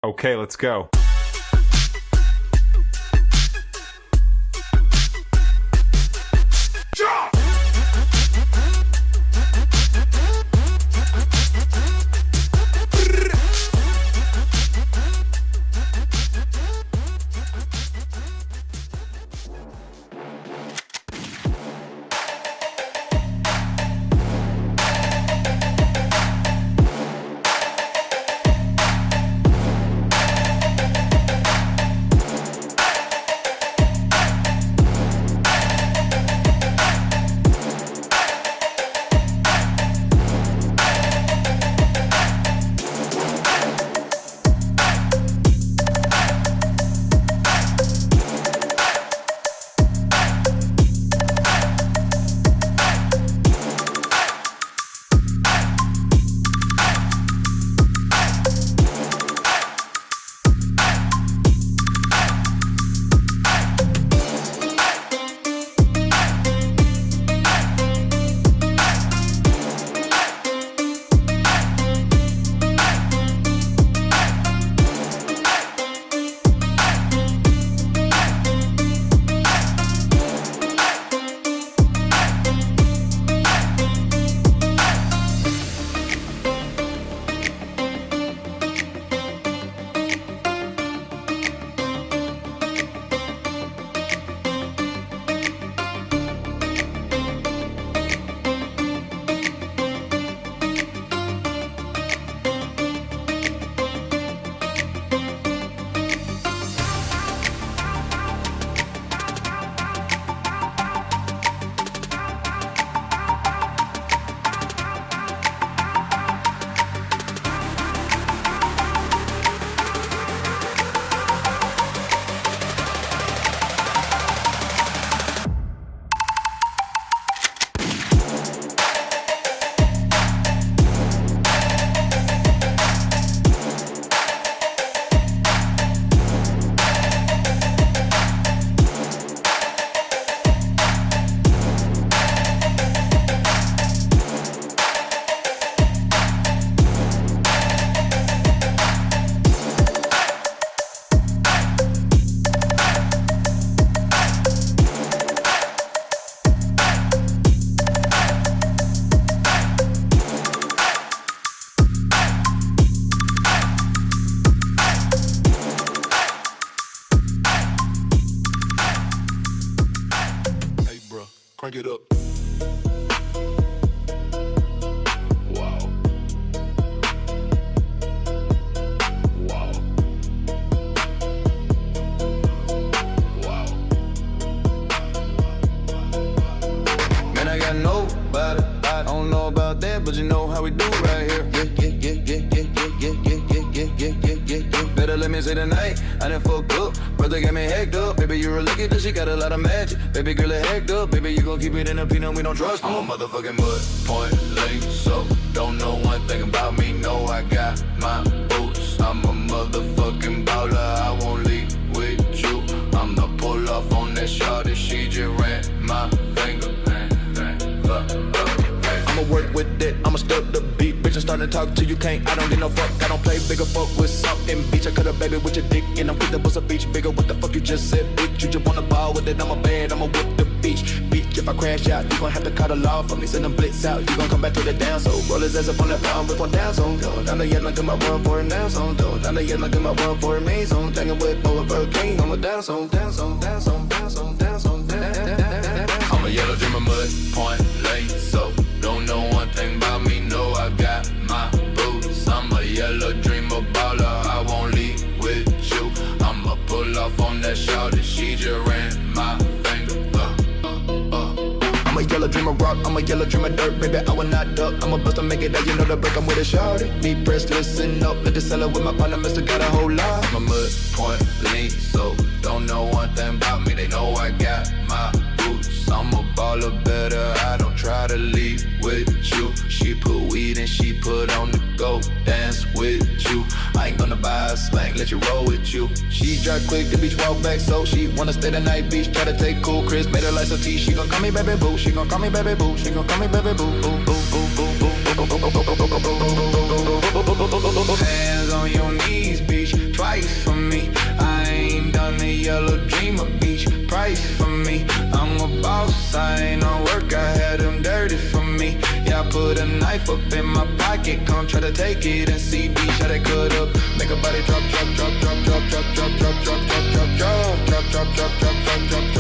Okay, let's go. Crank it up. Wow. Wow. Wow. Man, I got nobody. I don't know about that, but you know how we do right here. Better let me say tonight, I done fucked up. Brother got me hacked up. Baby, you're a lucky that she got a lot of magic. Baby girl, it hacked up. Baby, you gon' keep it in a peanut, we don't trust I'm them. a motherfucking mud point lane, so don't know one thing about me. No, I got my boots. I'm a motherfucking baller. I won't leave with you. I'ma pull off on that shawty. She just ran my finger. I'ma work with it, I'ma step the beat. Bitch, I'm starting to talk to you, can't, I don't get no fuck. I don't play bigger fuck with salt and beach. I cut a baby with your dick and I'm quick to bust a beach. Bigger, what the fuck you just said, bitch? You just wanna ball with it, I'm a bad, I'ma whip the beach. Beach, if I crash out, you gon' have to call the law for me. Send them blitz out, you gon' come back to the down. So roll his ass up on that pound, whip on down zone. Go down the yet like my run for a down zone. Go down the yet like my run for a main zone. Thinking with over king on the down zone, down zone, down zone, down zone, down zone, down zone. I'm a yellow dreamer, mud point lane, so don't know one thing about me. No, I got my boots. I'm a yellow dreamer baller. I won't leave with you. I'ma pull off on that shawty. She just ran my finger. I'm a yellow dreamer rock, I'm a yellow dreamer dirt, baby, I will not duck. I'm a bust to make it out, you know the break, I'm with a shawty. Deep press, listen up, let the seller with my partner, Mr. Got a whole lot. I'm a mud point lean, so don't know one thing about me. They know I got my boots. I'm a baller better, I don't try to leave with you. She put weed and she put on the go dance with you. I ain't gonna buy a spank, let you roll with you. She drive quick, the beach walk back, so she wanna stay the night beach, try to take cool Chris, made her like some tea. She gon' call me baby boo, she gon' call me baby boo, she gon' call me baby boo. Hands on your knees, bitch. work, I had them dirty for me. Yeah, I put a knife up in my pocket, come try to take it and see B. Shot it cut up, make a body drop, drop, drop, drop, drop, drop, drop, drop, drop, drop, drop, drop, drop, drop, drop, drop, drop, drop.